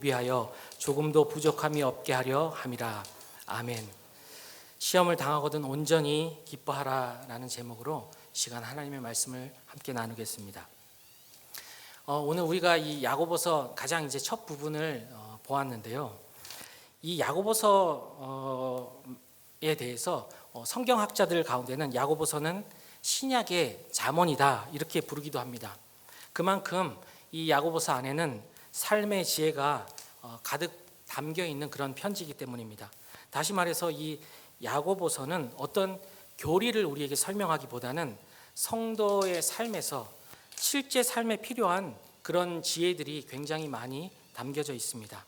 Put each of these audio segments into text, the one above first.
위하여 조금도 부족함이 없게 하려 함이라. 아멘. 시험을 당하거든 온전히 기뻐하라라는 제목으로 시간 하나님의 말씀을 함께 나누겠습니다. 오늘 우리가 이 야고보서 가장 이제 첫 부분을 보았는데요. 이 야고보서에 대해서 성경학자들 가운데는 야고보서는 신약의 잠언이다 이렇게 부르기도 합니다. 그만큼 이 야고보서 안에는 삶의 지혜가 가득 담겨 있는 그런 편지이기 때문입니다. 다시 말해서 이 야고보서는 어떤 교리를 우리에게 설명하기보다는 성도의 삶에서 실제 삶에 필요한 그런 지혜들이 굉장히 많이 담겨져 있습니다.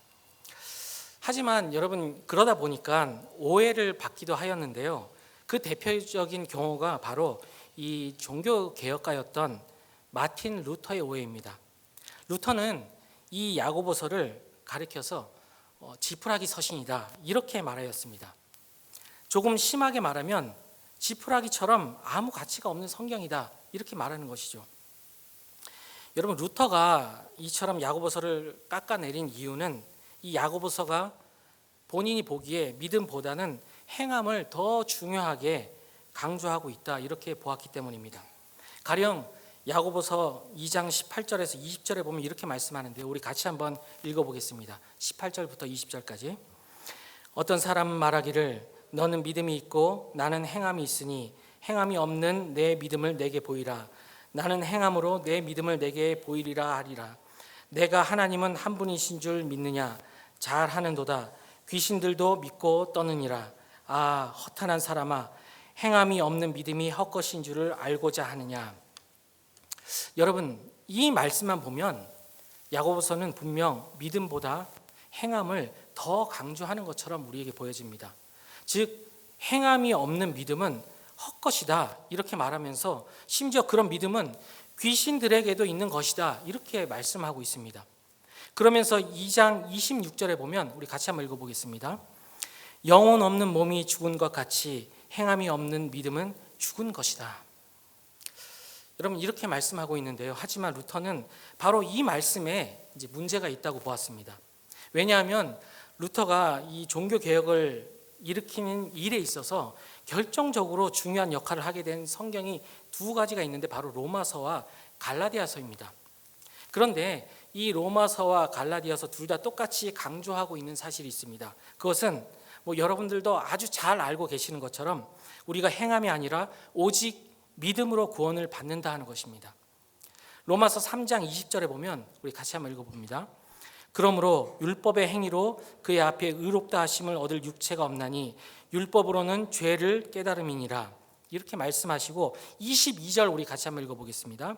하지만 여러분, 그러다 보니까 오해를 받기도 하였는데요. 그 대표적인 경우가 바로 이 종교 개혁가였던 마틴 루터의 오해입니다. 루터는 이 야고보서를 가리켜서 지푸라기 서신이다 이렇게 말하였습니다. 조금 심하게 말하면 지푸라기처럼 아무 가치가 없는 성경이다 이렇게 말하는 것이죠. 여러분, 루터가 이처럼 야고보서를 깎아내린 이유는 이 야고보서가 본인이 보기에 믿음보다는 행함을 더 중요하게 강조하고 있다 이렇게 보았기 때문입니다. 가령 야고보서 2장 18절에서 20절에 보면 이렇게 말씀하는데요. 우리 같이 한번 읽어보겠습니다. 18절부터 20절까지. 어떤 사람은 말하기를 너는 믿음이 있고 나는 행함이 있으니 행함이 없는 내 믿음을 내게 보이라. 나는 행함으로 내 믿음을 내게 보이리라 하리라. 내가 하나님은 한 분이신 줄 믿느냐? 잘하는도다. 귀신들도 믿고 떠느니라. 아, 허탄한 사람아, 행함이 없는 믿음이 헛것인 줄을 알고자 하느냐? 여러분, 이 말씀만 보면 야고보서는 분명 믿음보다 행함을 더 강조하는 것처럼 우리에게 보여집니다. 즉, 행함이 없는 믿음은 헛것이다 이렇게 말하면서 심지어 그런 믿음은 귀신들에게도 있는 것이다 이렇게 말씀하고 있습니다. 그러면서 2장 26절에 보면 우리 같이 한번 읽어보겠습니다. 영혼 없는 몸이 죽은 것 같이 행함이 없는 믿음은 죽은 것이다. 여러분, 이렇게 말씀하고 있는데요. 하지만 루터는 바로 이 말씀에 이제 문제가 있다고 보았습니다. 왜냐하면 루터가 이 종교 개혁을 일으키는 일에 있어서 결정적으로 중요한 역할을 하게 된 성경이 두 가지가 있는데 바로 로마서와 갈라디아서입니다. 그런데 이 로마서와 갈라디아서 둘 다 똑같이 강조하고 있는 사실이 있습니다. 그것은 여러분들도 아주 잘 알고 계시는 것처럼 우리가 행함이 아니라 오직 믿음으로 구원을 받는다 하는 것입니다. 로마서 3장 20절에 보면 우리 같이 한번 읽어봅니다. 그러므로 율법의 행위로 그의 앞에 의롭다 하심을 얻을 육체가 없나니 율법으로는 죄를 깨달음이니라 이렇게 말씀하시고 22절 우리 같이 한번 읽어보겠습니다.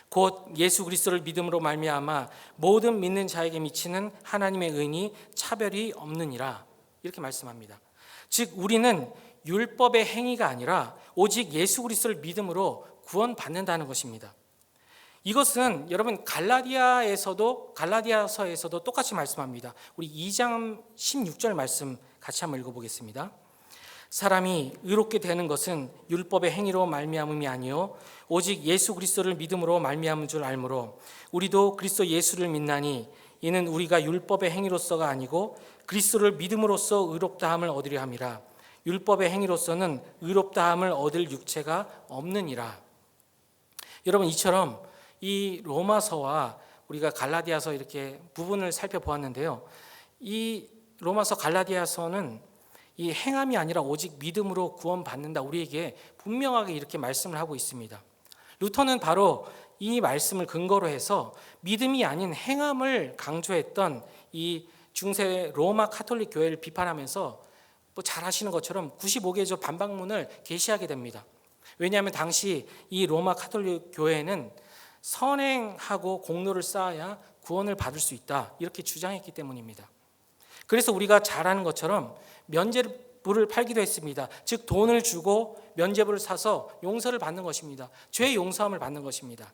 곧 예수 그리스도를 믿음으로 말미암아 모든 믿는 자에게 미치는 하나님의 의인이 차별이 없느니라 이렇게 말씀합니다. 즉 우리는 율법의 행위가 아니라 오직 예수 그리스도를 믿음으로 구원받는다는 것입니다. 이것은 여러분 갈라디아서에서도 똑같이 말씀합니다. 우리 2장 16절 말씀 같이 한번 읽어보겠습니다. 사람이 의롭게 되는 것은 율법의 행위로 말미암음이 아니요 오직 예수 그리스도를 믿음으로 말미암은 줄 알므로 우리도 그리스도 예수를 믿나니 이는 우리가 율법의 행위로서가 아니고 그리스도를 믿음으로써 의롭다함을 얻으려 함이라. 율법의 행위로서는 의롭다함을 얻을 육체가 없느니라. 여러분, 이처럼 이 로마서와 우리가 갈라디아서 이렇게 부분을 살펴보았는데요. 이 로마서 갈라디아서는 이 행함이 아니라 오직 믿음으로 구원받는다 우리에게 분명하게 이렇게 말씀을 하고 있습니다. 루터는 바로 이 말씀을 근거로 해서 믿음이 아닌 행함을 강조했던 이 중세 로마 카톨릭 교회를 비판하면서 잘 아시는 것처럼 95개조 반박문을 게시하게 됩니다. 왜냐하면 당시 이 로마 카톨릭 교회는 선행하고 공로를 쌓아야 구원을 받을 수 있다 이렇게 주장했기 때문입니다. 그래서 우리가 잘 아는 것처럼 면죄부를 팔기도 했습니다. 즉 돈을 주고 면죄부를 사서 용서를 받는 것입니다. 죄 용서함을 받는 것입니다.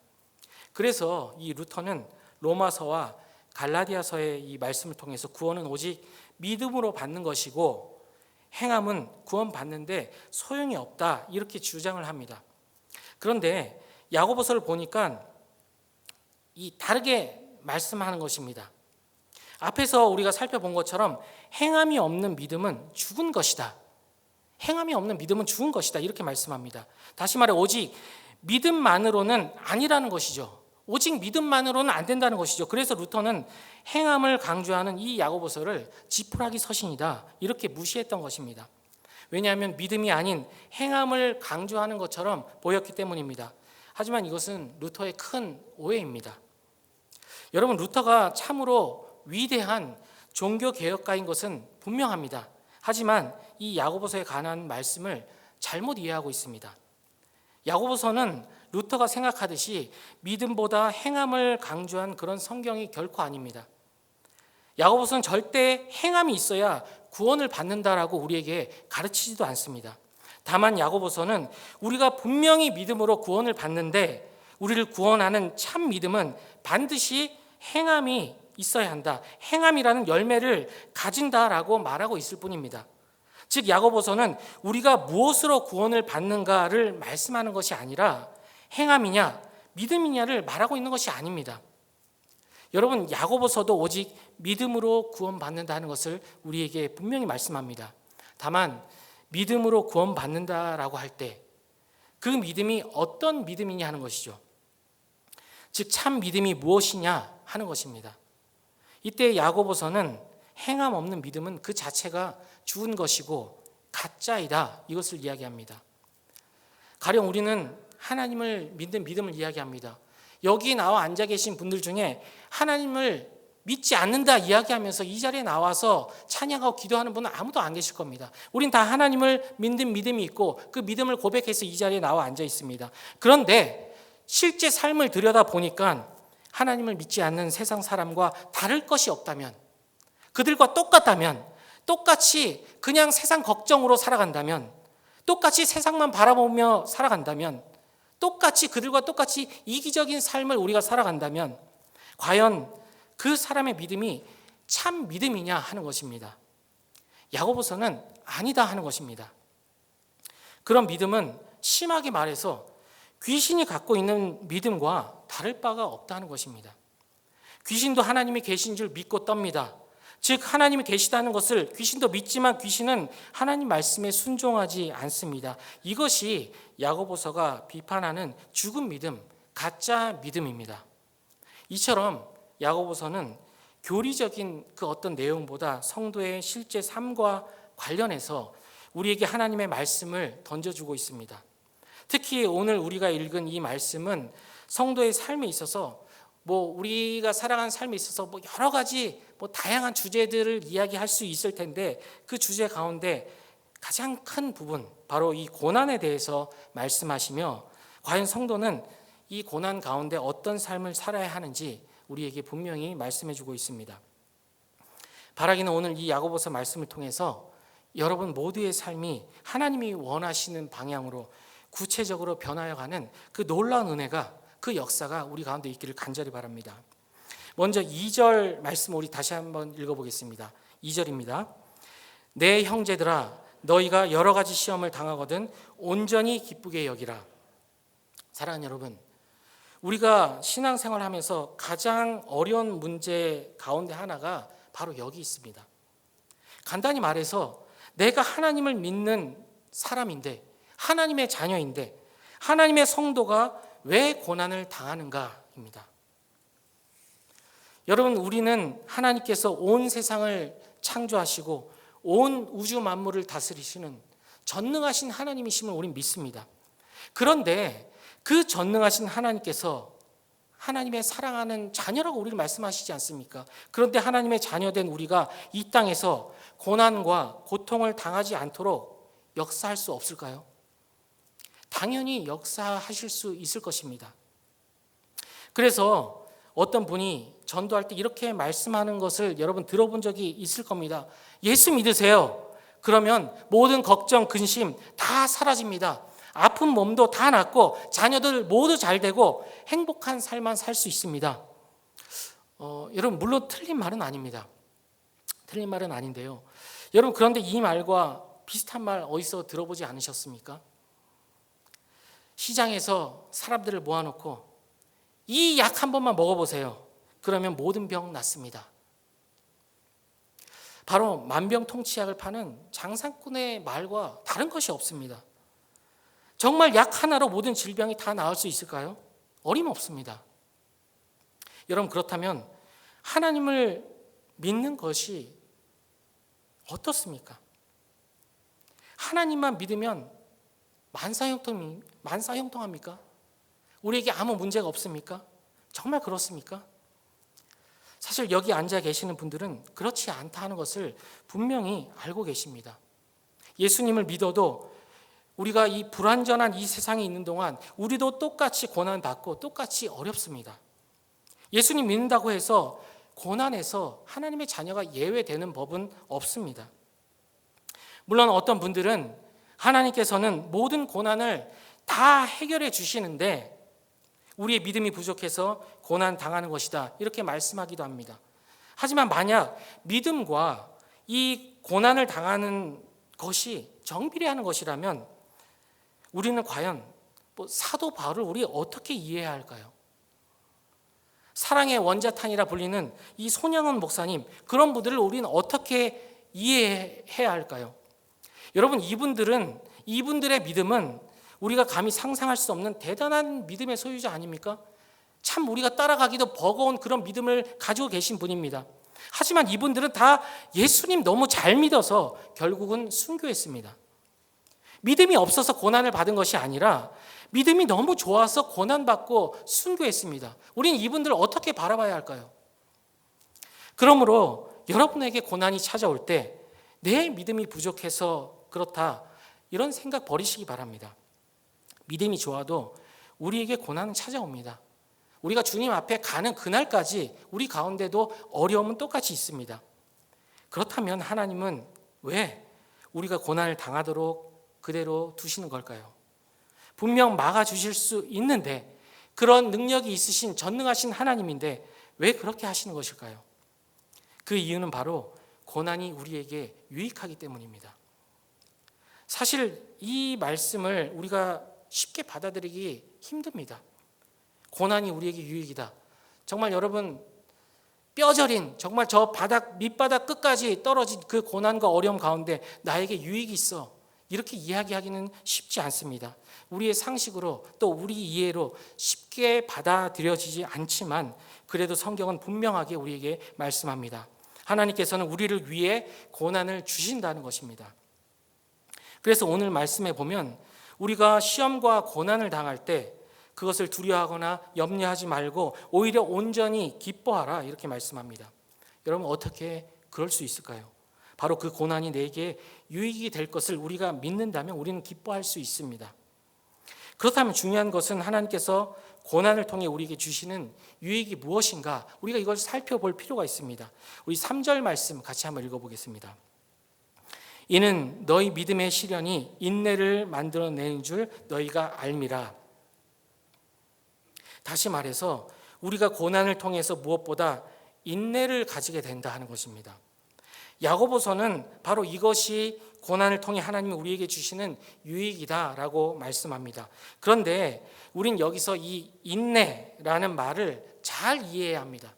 그래서 이 루터는 로마서와 갈라디아서의 이 말씀을 통해서 구원은 오직 믿음으로 받는 것이고 행함은 구원받는데 소용이 없다 이렇게 주장을 합니다. 그런데 야고보서를 보니까 이 다르게 말씀하는 것입니다. 앞에서 우리가 살펴본 것처럼 행함이 없는 믿음은 죽은 것이다. 행함이 없는 믿음은 죽은 것이다. 이렇게 말씀합니다. 다시 말해 오직 믿음만으로는 아니라는 것이죠. 오직 믿음만으로는 안 된다는 것이죠. 그래서 루터는 행함을 강조하는 이 야고보서를 지푸라기 서신이다. 이렇게 무시했던 것입니다. 왜냐하면 믿음이 아닌 행함을 강조하는 것처럼 보였기 때문입니다. 하지만 이것은 루터의 큰 오해입니다. 여러분, 루터가 참으로 위대한 종교개혁가인 것은 분명합니다. 하지만 이 야고보서에 관한 말씀을 잘못 이해하고 있습니다. 야고보서는 루터가 생각하듯이 믿음보다 행함을 강조한 그런 성경이 결코 아닙니다. 야고보서는 절대 행함이 있어야 구원을 받는다라고 우리에게 가르치지도 않습니다. 다만 야고보서는 우리가 분명히 믿음으로 구원을 받는데 우리를 구원하는 참 믿음은 반드시 행함이 있어야 한다. 행함이라는 열매를 가진다라고 말하고 있을 뿐입니다. 즉 야고보서는 우리가 무엇으로 구원을 받는가를 말씀하는 것이 아니라 행함이냐 믿음이냐를 말하고 있는 것이 아닙니다. 여러분, 야고보서도 오직 믿음으로 구원받는다는 것을 우리에게 분명히 말씀합니다. 다만 믿음으로 구원받는다라고 할 때 그 믿음이 어떤 믿음이냐 하는 것이죠. 즉 참 믿음이 무엇이냐 하는 것입니다. 이때 야고보서는 행함 없는 믿음은 그 자체가 죽은 것이고 가짜이다, 이것을 이야기합니다. 가령 우리는 하나님을 믿는 믿음을 이야기합니다. 여기 나와 앉아 계신 분들 중에 하나님을 믿지 않는다 이야기하면서 이 자리에 나와서 찬양하고 기도하는 분은 아무도 안 계실 겁니다. 우린 다 하나님을 믿는 믿음이 있고 그 믿음을 고백해서 이 자리에 나와 앉아 있습니다. 그런데 실제 삶을 들여다보니까 하나님을 믿지 않는 세상 사람과 다를 것이 없다면, 그들과 똑같다면, 똑같이 그냥 세상 걱정으로 살아간다면, 똑같이 세상만 바라보며 살아간다면, 똑같이 그들과 똑같이 이기적인 삶을 우리가 살아간다면 과연 그 사람의 믿음이 참 믿음이냐 하는 것입니다. 야고보서는 아니다 하는 것입니다. 그런 믿음은 심하게 말해서 귀신이 갖고 있는 믿음과 다를 바가 없다는 것입니다. 귀신도 하나님이 계신 줄 믿고 떱니다. 즉 하나님이 계시다는 것을 귀신도 믿지만 귀신은 하나님 말씀에 순종하지 않습니다. 이것이 야고보서가 비판하는 죽은 믿음, 가짜 믿음입니다. 이처럼 야고보서는 교리적인 그 어떤 내용보다 성도의 실제 삶과 관련해서 우리에게 하나님의 말씀을 던져주고 있습니다. 특히 오늘 우리가 읽은 이 말씀은 성도의 삶에 있어서 우리가 살아가는 삶에 있어서 여러 가지 다양한 주제들을 이야기할 수 있을 텐데 그 주제 가운데 가장 큰 부분, 바로 이 고난에 대해서 말씀하시며 과연 성도는 이 고난 가운데 어떤 삶을 살아야 하는지 우리에게 분명히 말씀해 주고 있습니다. 바라기는 오늘 이 야고보서 말씀을 통해서 여러분 모두의 삶이 하나님이 원하시는 방향으로 구체적으로 변하여가는 그 놀라운 은혜가, 그 역사가 우리 가운데 있기를 간절히 바랍니다. 먼저 2절 말씀 우리 다시 한번 읽어보겠습니다. 2절입니다. 내 형제들아 너희가 여러 가지 시험을 당하거든 온전히 기쁘게 여기라. 사랑하는 여러분, 우리가 신앙생활을 하면서 가장 어려운 문제 가운데 하나가 바로 여기 있습니다. 간단히 말해서 내가 하나님을 믿는 사람인데, 하나님의 자녀인데 하나님의 성도가 왜 고난을 당하는가입니다. 여러분, 우리는 하나님께서 온 세상을 창조하시고 온 우주 만물을 다스리시는 전능하신 하나님이심을 우리는 믿습니다. 그런데 그 전능하신 하나님께서 하나님의 사랑하는 자녀라고 우리를 말씀하시지 않습니까? 그런데 하나님의 자녀된 우리가 이 땅에서 고난과 고통을 당하지 않도록 역사할 수 없을까요? 당연히 역사하실 수 있을 것입니다. 그래서 어떤 분이 전도할 때 이렇게 말씀하는 것을 여러분 들어본 적이 있을 겁니다. 예수 믿으세요. 그러면 모든 걱정, 근심 다 사라집니다. 아픈 몸도 다 낫고 자녀들 모두 잘 되고 행복한 삶만 살 수 있습니다. 여러분, 물론 틀린 말은 아닙니다. 틀린 말은 아닌데요. 여러분, 그런데 이 말과 비슷한 말 어디서 들어보지 않으셨습니까? 시장에서 사람들을 모아놓고 이 약 한 번만 먹어보세요. 그러면 모든 병 낫습니다. 바로 만병통치약을 파는 장사꾼의 말과 다른 것이 없습니다. 정말 약 하나로 모든 질병이 다 나을 수 있을까요? 어림없습니다. 여러분, 그렇다면 하나님을 믿는 것이 어떻습니까? 하나님만 믿으면 만사형통합니까? 우리에게 아무 문제가 없습니까? 정말 그렇습니까? 사실 여기 앉아 계시는 분들은 그렇지 않다 하는 것을 분명히 알고 계십니다. 예수님을 믿어도 우리가 이 불완전한 이 세상에 있는 동안 우리도 똑같이 고난받고 똑같이 어렵습니다. 예수님 믿는다고 해서 고난에서 하나님의 자녀가 예외되는 법은 없습니다. 물론 어떤 분들은 하나님께서는 모든 고난을 다 해결해 주시는데 우리의 믿음이 부족해서 고난 당하는 것이다, 이렇게 말씀하기도 합니다. 하지만 만약 믿음과 이 고난을 당하는 것이 정비례하는 것이라면 우리는 과연 사도 바울을 우리 어떻게 이해해야 할까요? 사랑의 원자탄이라 불리는 이 손영은 목사님, 그런 분들을 우리는 어떻게 이해해야 할까요? 여러분, 이분들의 믿음은 우리가 감히 상상할 수 없는 대단한 믿음의 소유자 아닙니까? 참 우리가 따라가기도 버거운 그런 믿음을 가지고 계신 분입니다. 하지만 이분들은 다 예수님 너무 잘 믿어서 결국은 순교했습니다. 믿음이 없어서 고난을 받은 것이 아니라 믿음이 너무 좋아서 고난받고 순교했습니다. 우리는 이분들을 어떻게 바라봐야 할까요? 그러므로 여러분에게 고난이 찾아올 때 내 믿음이 부족해서 그렇다, 이런 생각 버리시기 바랍니다. 믿음이 좋아도 우리에게 고난은 찾아옵니다. 우리가 주님 앞에 가는 그날까지 우리 가운데도 어려움은 똑같이 있습니다. 그렇다면 하나님은 왜 우리가 고난을 당하도록 그대로 두시는 걸까요? 분명 막아주실 수 있는데, 그런 능력이 있으신 전능하신 하나님인데 왜 그렇게 하시는 것일까요? 그 이유는 바로 고난이 우리에게 유익하기 때문입니다. 사실 이 말씀을 우리가 쉽게 받아들이기 힘듭니다. 고난이 우리에게 유익이다. 정말 여러분, 뼈저린 정말 저 밑바닥 끝까지 떨어진 그 고난과 어려움 가운데 나에게 유익이 있어, 이렇게 이야기하기는 쉽지 않습니다. 우리의 상식으로 또 우리 이해로 쉽게 받아들여지지 않지만 그래도 성경은 분명하게 우리에게 말씀합니다. 하나님께서는 우리를 위해 고난을 주신다는 것입니다. 그래서 오늘 말씀에 보면 우리가 시험과 고난을 당할 때 그것을 두려워하거나 염려하지 말고 오히려 온전히 기뻐하라, 이렇게 말씀합니다. 여러분, 어떻게 그럴 수 있을까요? 바로 그 고난이 내게 유익이 될 것을 우리가 믿는다면 우리는 기뻐할 수 있습니다. 그렇다면 중요한 것은 하나님께서 고난을 통해 우리에게 주시는 유익이 무엇인가, 우리가 이걸 살펴볼 필요가 있습니다. 우리 3절 말씀 같이 한번 읽어보겠습니다. 이는 너희 믿음의 시련이 인내를 만들어내는 줄 너희가 알미라. 다시 말해서 우리가 고난을 통해서 무엇보다 인내를 가지게 된다 하는 것입니다. 야고보서는 바로 이것이 고난을 통해 하나님이 우리에게 주시는 유익이다라고 말씀합니다. 그런데 우린 여기서 이 인내라는 말을 잘 이해해야 합니다.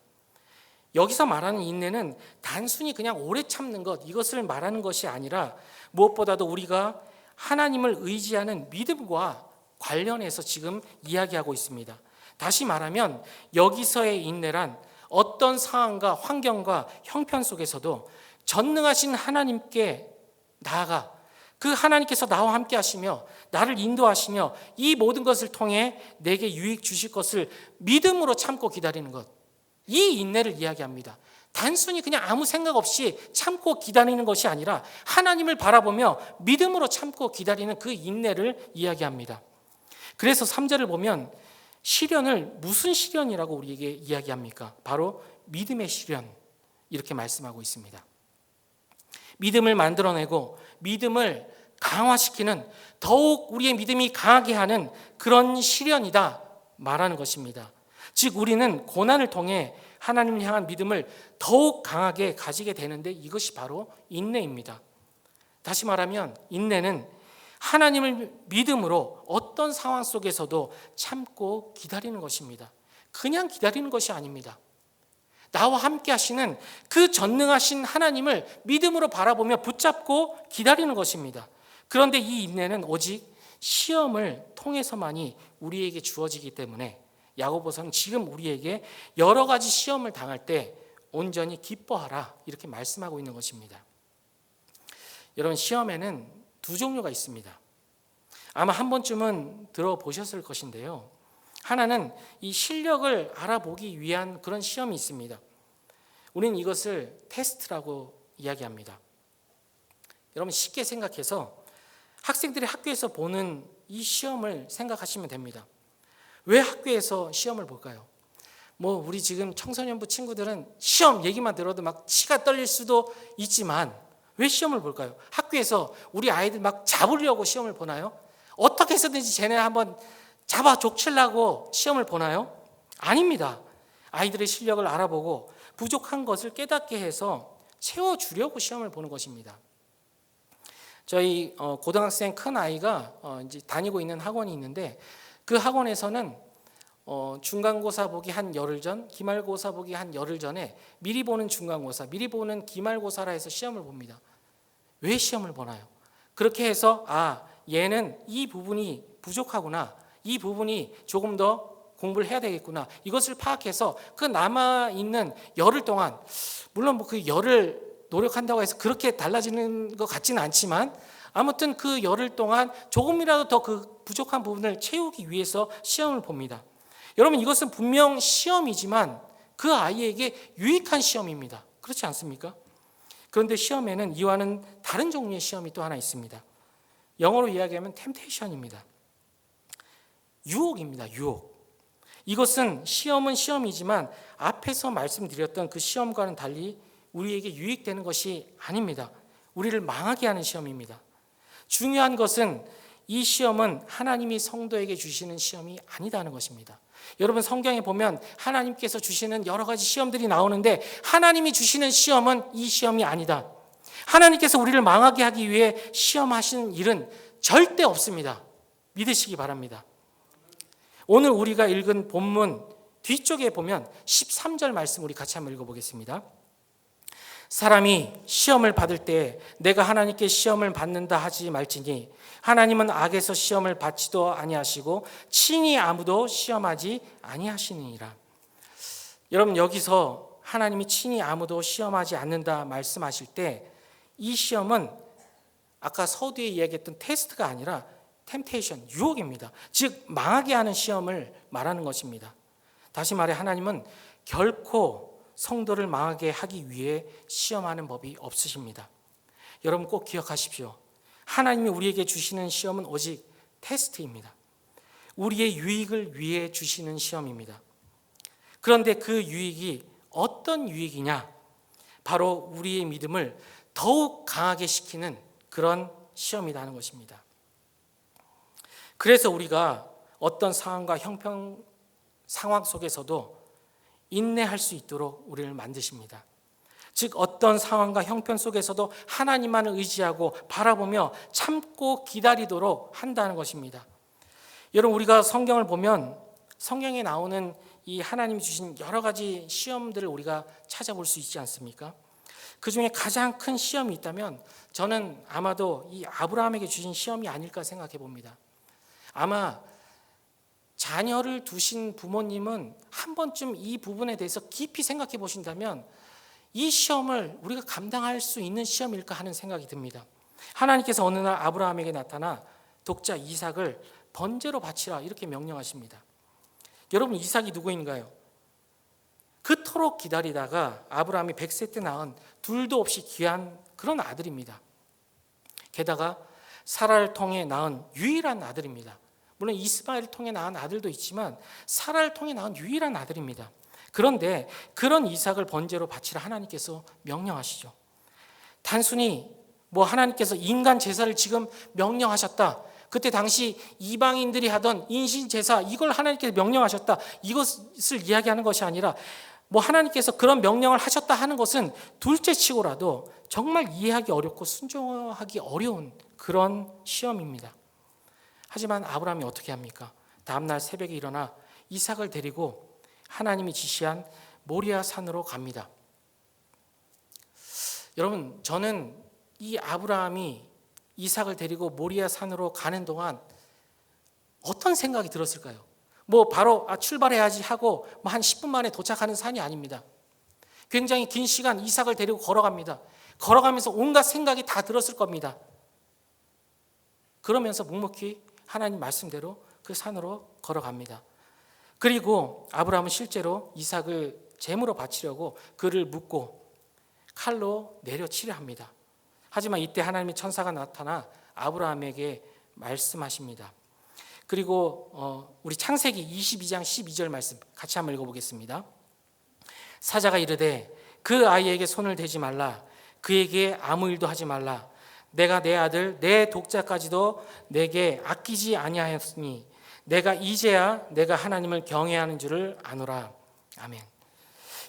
여기서 말하는 인내는 단순히 그냥 오래 참는 것, 이것을 말하는 것이 아니라 무엇보다도 우리가 하나님을 의지하는 믿음과 관련해서 지금 이야기하고 있습니다. 다시 말하면 여기서의 인내란 어떤 상황과 환경과 형편 속에서도 전능하신 하나님께 나아가 그 하나님께서 나와 함께 하시며 나를 인도하시며 이 모든 것을 통해 내게 유익 주실 것을 믿음으로 참고 기다리는 것, 이 인내를 이야기합니다. 단순히 그냥 아무 생각 없이 참고 기다리는 것이 아니라 하나님을 바라보며 믿음으로 참고 기다리는 그 인내를 이야기합니다. 그래서 3절을 보면 시련을 무슨 시련이라고 우리에게 이야기합니까? 바로 믿음의 시련, 이렇게 말씀하고 있습니다. 믿음을 만들어내고 믿음을 강화시키는, 더욱 우리의 믿음이 강하게 하는 그런 시련이다 말하는 것입니다. 즉 우리는 고난을 통해 하나님을 향한 믿음을 더욱 강하게 가지게 되는데 이것이 바로 인내입니다. 다시 말하면 인내는 하나님을 믿음으로 어떤 상황 속에서도 참고 기다리는 것입니다. 그냥 기다리는 것이 아닙니다. 나와 함께 하시는 그 전능하신 하나님을 믿음으로 바라보며 붙잡고 기다리는 것입니다. 그런데 이 인내는 오직 시험을 통해서만이 우리에게 주어지기 때문에 야고보서는 지금 우리에게 여러 가지 시험을 당할 때 온전히 기뻐하라 이렇게 말씀하고 있는 것입니다. 여러분, 시험에는 두 종류가 있습니다. 아마 한 번쯤은 들어보셨을 것인데요. 하나는 이 실력을 알아보기 위한 그런 시험이 있습니다. 우리는 이것을 테스트라고 이야기합니다. 여러분, 쉽게 생각해서 학생들이 학교에서 보는 이 시험을 생각하시면 됩니다. 왜 학교에서 시험을 볼까요? 우리 지금 청소년부 친구들은 시험 얘기만 들어도 막 치가 떨릴 수도 있지만 왜 시험을 볼까요? 학교에서 우리 아이들 막 잡으려고 시험을 보나요? 어떻게 해서든지 쟤네 한번 잡아 족치려고 시험을 보나요? 아닙니다. 아이들의 실력을 알아보고 부족한 것을 깨닫게 해서 채워주려고 시험을 보는 것입니다. 저희 고등학생 큰 아이가 이제 다니고 있는 학원이 있는데 그 학원에서는 중간고사 보기 한 열흘 전, 기말고사 보기 한 열흘 전에 미리 보는 중간고사, 미리 보는 기말고사라 해서 시험을 봅니다. 왜 시험을 보나요? 그렇게 해서 얘는 이 부분이 부족하구나, 이 부분이 조금 더 공부를 해야 되겠구나, 이것을 파악해서 그 남아있는 열흘 동안, 물론 그 열흘 노력한다고 해서 그렇게 달라지는 것 같지는 않지만 아무튼 그 열흘 동안 조금이라도 더 그 부족한 부분을 채우기 위해서 시험을 봅니다. 여러분, 이것은 분명 시험이지만 그 아이에게 유익한 시험입니다. 그렇지 않습니까? 그런데 시험에는 이와는 다른 종류의 시험이 또 하나 있습니다. 영어로 이야기하면 템테이션입니다. 유혹입니다. 유혹. 이것은 시험은 시험이지만 앞에서 말씀드렸던 그 시험과는 달리 우리에게 유익되는 것이 아닙니다. 우리를 망하게 하는 시험입니다. 중요한 것은 이 시험은 하나님이 성도에게 주시는 시험이 아니다는 것입니다. 여러분, 성경에 보면 하나님께서 주시는 여러 가지 시험들이 나오는데 하나님이 주시는 시험은 이 시험이 아니다. 하나님께서 우리를 망하게 하기 위해 시험하시는 일은 절대 없습니다. 믿으시기 바랍니다. 오늘 우리가 읽은 본문 뒤쪽에 보면 13절 말씀 우리 같이 한번 읽어보겠습니다. 사람이 시험을 받을 때 내가 하나님께 시험을 받는다 하지 말지니 하나님은 악에서 시험을 받지도 아니하시고 친히 아무도 시험하지 아니하시느니라. 여러분, 여기서 하나님이 친히 아무도 시험하지 않는다 말씀하실 때 이 시험은 아까 서두에 이야기했던 테스트가 아니라 템테이션, 유혹입니다. 즉 망하게 하는 시험을 말하는 것입니다. 다시 말해 하나님은 결코 성도를 망하게 하기 위해 시험하는 법이 없으십니다. 여러분, 꼭 기억하십시오. 하나님이 우리에게 주시는 시험은 오직 테스트입니다. 우리의 유익을 위해 주시는 시험입니다. 그런데 그 유익이 어떤 유익이냐? 바로 우리의 믿음을 더욱 강하게 시키는 그런 시험이라는 것입니다. 그래서 우리가 어떤 상황과 형편 상황 속에서도 인내할 수 있도록 우리를 만드십니다. 즉 어떤 상황과 형편 속에서도 하나님만을 의지하고 바라보며 참고 기다리도록 한다는 것입니다. 여러분, 우리가 성경을 보면 성경에 나오는 이 하나님이 주신 여러 가지 시험들을 우리가 찾아볼 수 있지 않습니까? 그 중에 가장 큰 시험이 있다면 저는 아마도 이 아브라함에게 주신 시험이 아닐까 생각해 봅니다. 아마 자녀를 두신 부모님은 한 번쯤 이 부분에 대해서 깊이 생각해 보신다면 이 시험을 우리가 감당할 수 있는 시험일까 하는 생각이 듭니다. 하나님께서 어느 날 아브라함에게 나타나 독자 이삭을 번제로 바치라 이렇게 명령하십니다. 여러분, 이삭이 누구인가요? 그토록 기다리다가 아브라함이 100세 때 낳은 둘도 없이 귀한 그런 아들입니다. 게다가 사라를 통해 낳은 유일한 아들입니다. 물론 이스마엘을 통해 낳은 아들도 있지만 사라를 통해 낳은 유일한 아들입니다. 그런데 그런 이삭을 번제로 바치라 하나님께서 명령하시죠. 단순히 하나님께서 인간 제사를 지금 명령하셨다, 그때 당시 이방인들이 하던 인신 제사 이걸 하나님께서 명령하셨다, 이것을 이야기하는 것이 아니라 하나님께서 그런 명령을 하셨다 하는 것은 둘째치고라도 정말 이해하기 어렵고 순종하기 어려운 그런 시험입니다. 하지만 아브라함이 어떻게 합니까? 다음날 새벽에 일어나 이삭을 데리고 하나님이 지시한 모리아 산으로 갑니다. 여러분, 저는 이 아브라함이 이삭을 데리고 모리아 산으로 가는 동안 어떤 생각이 들었을까요? 바로 출발해야지 하고 한 10분 만에 도착하는 산이 아닙니다. 굉장히 긴 시간 이삭을 데리고 걸어갑니다. 걸어가면서 온갖 생각이 다 들었을 겁니다. 그러면서 묵묵히 하나님 말씀대로 그 산으로 걸어갑니다. 그리고 아브라함은 실제로 이삭을 제물로 바치려고 그를 묶고 칼로 내려치려 합니다. 하지만 이때 하나님의 천사가 나타나 아브라함에게 말씀하십니다. 그리고 우리 창세기 22장 12절 말씀 같이 한번 읽어보겠습니다. 사자가 이르되 그 아이에게 손을 대지 말라. 그에게 아무 일도 하지 말라. 내가 내 아들 내 독자까지도 내게 아끼지 아니하였으니 내가 이제야 내가 하나님을 경외하는 줄을 아노라. 아멘.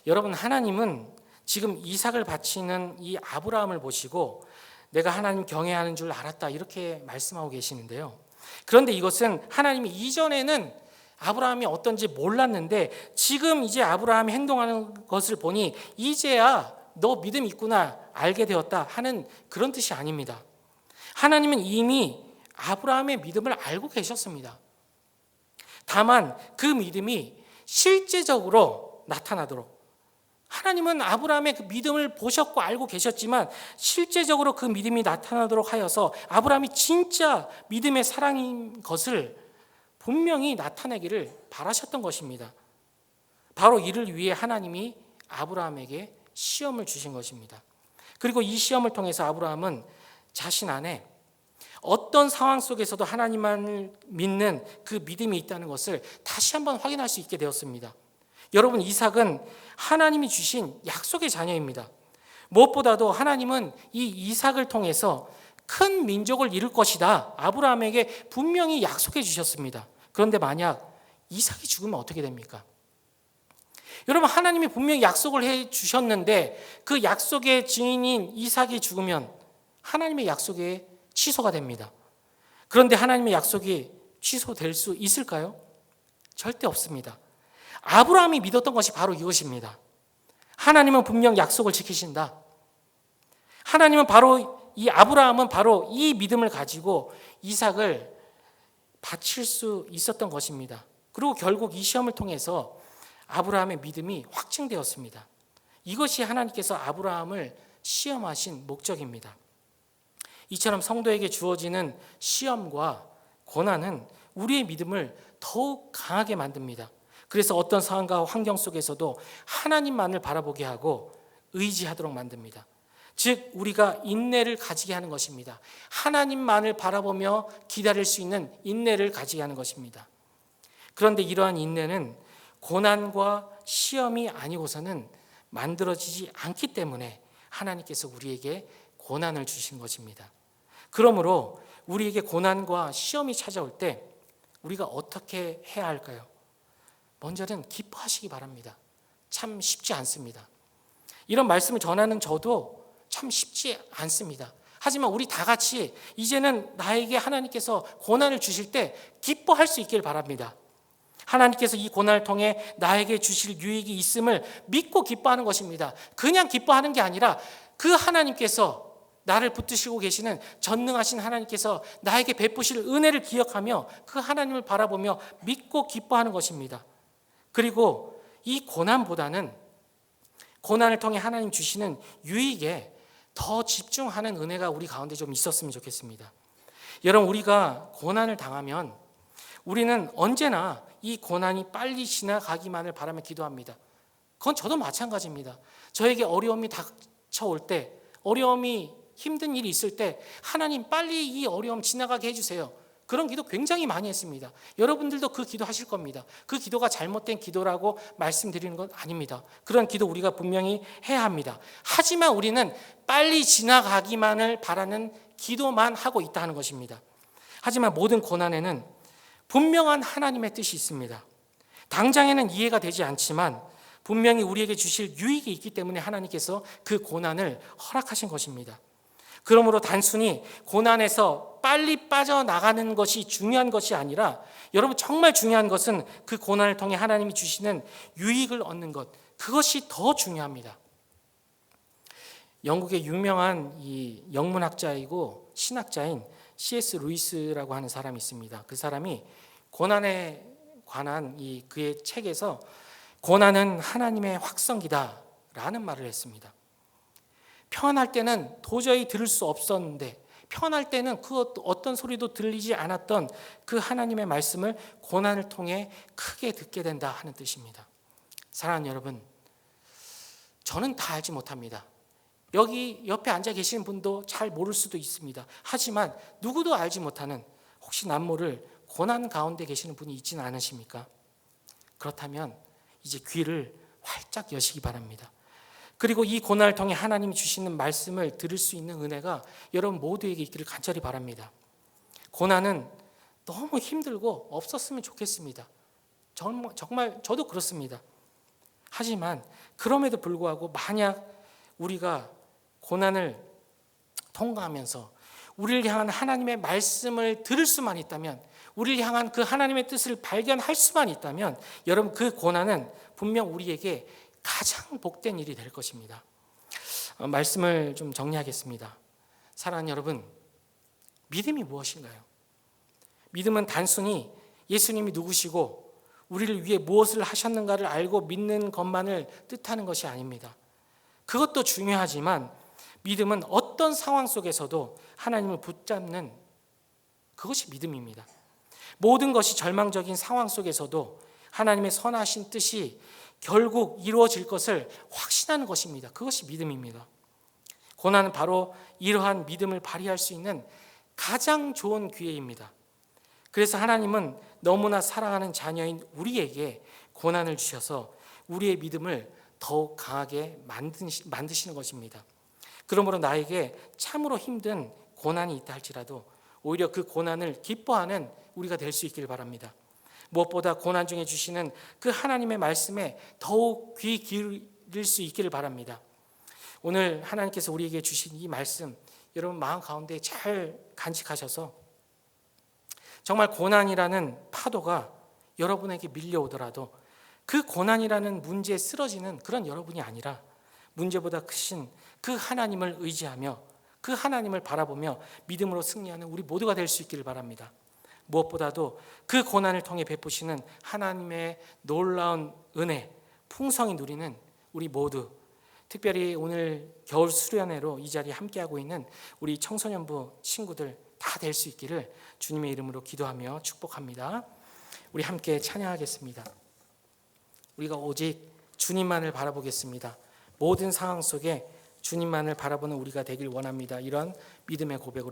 여러분, 하나님은 지금 이삭을 바치는 이 아브라함을 보시고 내가 하나님 경외하는 줄 알았다 이렇게 말씀하고 계시는데요. 그런데 이것은 하나님이 이전에는 아브라함이 어떤지 몰랐는데 지금 이제 아브라함이 행동하는 것을 보니 이제야 너 믿음 있구나 알게 되었다 하는 그런 뜻이 아닙니다. 하나님은 이미 아브라함의 믿음을 알고 계셨습니다. 다만 그 믿음이 실제적으로 나타나도록 하나님은 아브라함의 그 믿음을 보셨고 알고 계셨지만 실제적으로 그 믿음이 나타나도록 하여서 아브라함이 진짜 믿음의 사랑인 것을 분명히 나타내기를 바라셨던 것입니다. 바로 이를 위해 하나님이 아브라함에게 시험을 주신 것입니다. 그리고 이 시험을 통해서 아브라함은 자신 안에 어떤 상황 속에서도 하나님만을 믿는 그 믿음이 있다는 것을 다시 한번 확인할 수 있게 되었습니다. 여러분, 이삭은 하나님이 주신 약속의 자녀입니다. 무엇보다도 하나님은 이 이삭을 통해서 큰 민족을 이룰 것이다 아브라함에게 분명히 약속해 주셨습니다. 그런데 만약 이삭이 죽으면 어떻게 됩니까? 여러분, 하나님이 분명히 약속을 해 주셨는데 그 약속의 증인인 이삭이 죽으면 하나님의 약속에 취소가 됩니다. 그런데 하나님의 약속이 취소될 수 있을까요? 절대 없습니다. 아브라함이 믿었던 것이 바로 이것입니다. 하나님은 분명 약속을 지키신다. 하나님은 바로 이 아브라함은 바로 이 믿음을 가지고 이삭을 바칠 수 있었던 것입니다. 그리고 결국 이 시험을 통해서 아브라함의 믿음이 확증되었습니다. 이것이 하나님께서 아브라함을 시험하신 목적입니다. 이처럼 성도에게 주어지는 시험과 고난은 우리의 믿음을 더욱 강하게 만듭니다. 그래서 어떤 상황과 환경 속에서도 하나님만을 바라보게 하고 의지하도록 만듭니다. 즉 우리가 인내를 가지게 하는 것입니다. 하나님만을 바라보며 기다릴 수 있는 인내를 가지게 하는 것입니다. 그런데 이러한 인내는 고난과 시험이 아니고서는 만들어지지 않기 때문에 하나님께서 우리에게 고난을 주신 것입니다. 그러므로 우리에게 고난과 시험이 찾아올 때 우리가 어떻게 해야 할까요? 먼저는 기뻐하시기 바랍니다. 참 쉽지 않습니다. 이런 말씀을 전하는 저도 참 쉽지 않습니다. 하지만 우리 다 같이 이제는 나에게 하나님께서 고난을 주실 때 기뻐할 수 있길 바랍니다. 하나님께서 이 고난을 통해 나에게 주실 유익이 있음을 믿고 기뻐하는 것입니다. 그냥 기뻐하는 게 아니라 그 하나님께서 나를 붙드시고 계시는 전능하신 하나님께서 나에게 베푸실 은혜를 기억하며 그 하나님을 바라보며 믿고 기뻐하는 것입니다. 그리고 이 고난보다는 고난을 통해 하나님 주시는 유익에 더 집중하는 은혜가 우리 가운데 좀 있었으면 좋겠습니다. 여러분, 우리가 고난을 당하면 우리는 언제나 이 고난이 빨리 지나가기만을 바라며 기도합니다. 그건 저도 마찬가지입니다. 저에게 어려움이 닥쳐올 때, 어려움이 힘든 일이 있을 때 하나님 빨리 이 어려움 지나가게 해주세요. 그런 기도 굉장히 많이 했습니다. 여러분들도 그 기도 하실 겁니다. 그 기도가 잘못된 기도라고 말씀드리는 건 아닙니다. 그런 기도 우리가 분명히 해야 합니다. 하지만 우리는 빨리 지나가기만을 바라는 기도만 하고 있다는 것입니다. 하지만 모든 고난에는 분명한 하나님의 뜻이 있습니다. 당장에는 이해가 되지 않지만 분명히 우리에게 주실 유익이 있기 때문에 하나님께서 그 고난을 허락하신 것입니다. 그러므로 단순히 고난에서 빨리 빠져나가는 것이 중요한 것이 아니라 여러분, 정말 중요한 것은 그 고난을 통해 하나님이 주시는 유익을 얻는 것, 그것이 더 중요합니다. 영국의 유명한 이 영문학자이고 신학자인 C.S. 루이스라고 하는 사람이 있습니다. 그 사람이 고난에 관한 이 그의 책에서 고난은 하나님의 확성기다라는 말을 했습니다. 편할 때는 도저히 들을 수 없었는데, 편할 때는 그 어떤 소리도 들리지 않았던 그 하나님의 말씀을 고난을 통해 크게 듣게 된다 하는 뜻입니다. 사랑하는 여러분, 저는 다 알지 못합니다. 여기 옆에 앉아 계시는 분도 잘 모를 수도 있습니다. 하지만 누구도 알지 못하는, 혹시 남모를 고난 가운데 계시는 분이 있지는 않으십니까? 그렇다면 이제 귀를 활짝 여시기 바랍니다. 그리고 이 고난을 통해 하나님이 주시는 말씀을 들을 수 있는 은혜가 여러분 모두에게 있기를 간절히 바랍니다. 고난은 너무 힘들고 없었으면 좋겠습니다. 정말 저도 그렇습니다. 하지만 그럼에도 불구하고 만약 우리가 고난을 통과하면서 우리를 향한 하나님의 말씀을 들을 수만 있다면, 우리를 향한 그 하나님의 뜻을 발견할 수만 있다면, 여러분 그 고난은 분명 우리에게 가장 복된 일이 될 것입니다. 말씀을 좀 정리하겠습니다. 사랑하는 여러분, 믿음이 무엇인가요? 믿음은 단순히 예수님이 누구시고 우리를 위해 무엇을 하셨는가를 알고 믿는 것만을 뜻하는 것이 아닙니다. 그것도 중요하지만 믿음은 어떤 상황 속에서도 하나님을 붙잡는, 그것이 믿음입니다. 모든 것이 절망적인 상황 속에서도 하나님의 선하신 뜻이 결국 이루어질 것을 확신하는 것입니다. 그것이 믿음입니다. 고난은 바로 이러한 믿음을 발휘할 수 있는 가장 좋은 기회입니다. 그래서 하나님은 너무나 사랑하는 자녀인 우리에게 고난을 주셔서 우리의 믿음을 더욱 강하게 만드시는 것입니다. 그러므로 나에게 참으로 힘든 고난이 있다 할지라도 오히려 그 고난을 기뻐하는 우리가 될 수 있기를 바랍니다. 무엇보다 고난 중에 주시는 그 하나님의 말씀에 더욱 귀 기울일 수 있기를 바랍니다. 오늘 하나님께서 우리에게 주신 이 말씀, 여러분 마음 가운데 잘 간직하셔서 정말 고난이라는 파도가 여러분에게 밀려오더라도 그 고난이라는 문제에 쓰러지는 그런 여러분이 아니라 문제보다 크신 그 하나님을 의지하며 그 하나님을 바라보며 믿음으로 승리하는 우리 모두가 될 수 있기를 바랍니다. 무엇보다도 그 고난을 통해 베푸시는 하나님의 놀라운 은혜, 풍성히 누리는 우리 모두, 특별히 오늘 겨울 수련회로 이 자리에 함께하고 있는 우리 청소년부 친구들 다 될 수 있기를 주님의 이름으로 기도하며 축복합니다. 우리 함께 찬양하겠습니다. 우리가 오직 주님만을 바라보겠습니다. 모든 상황 속에 주님만을 바라보는 우리가 되길 원합니다. 이런 믿음의 고백으로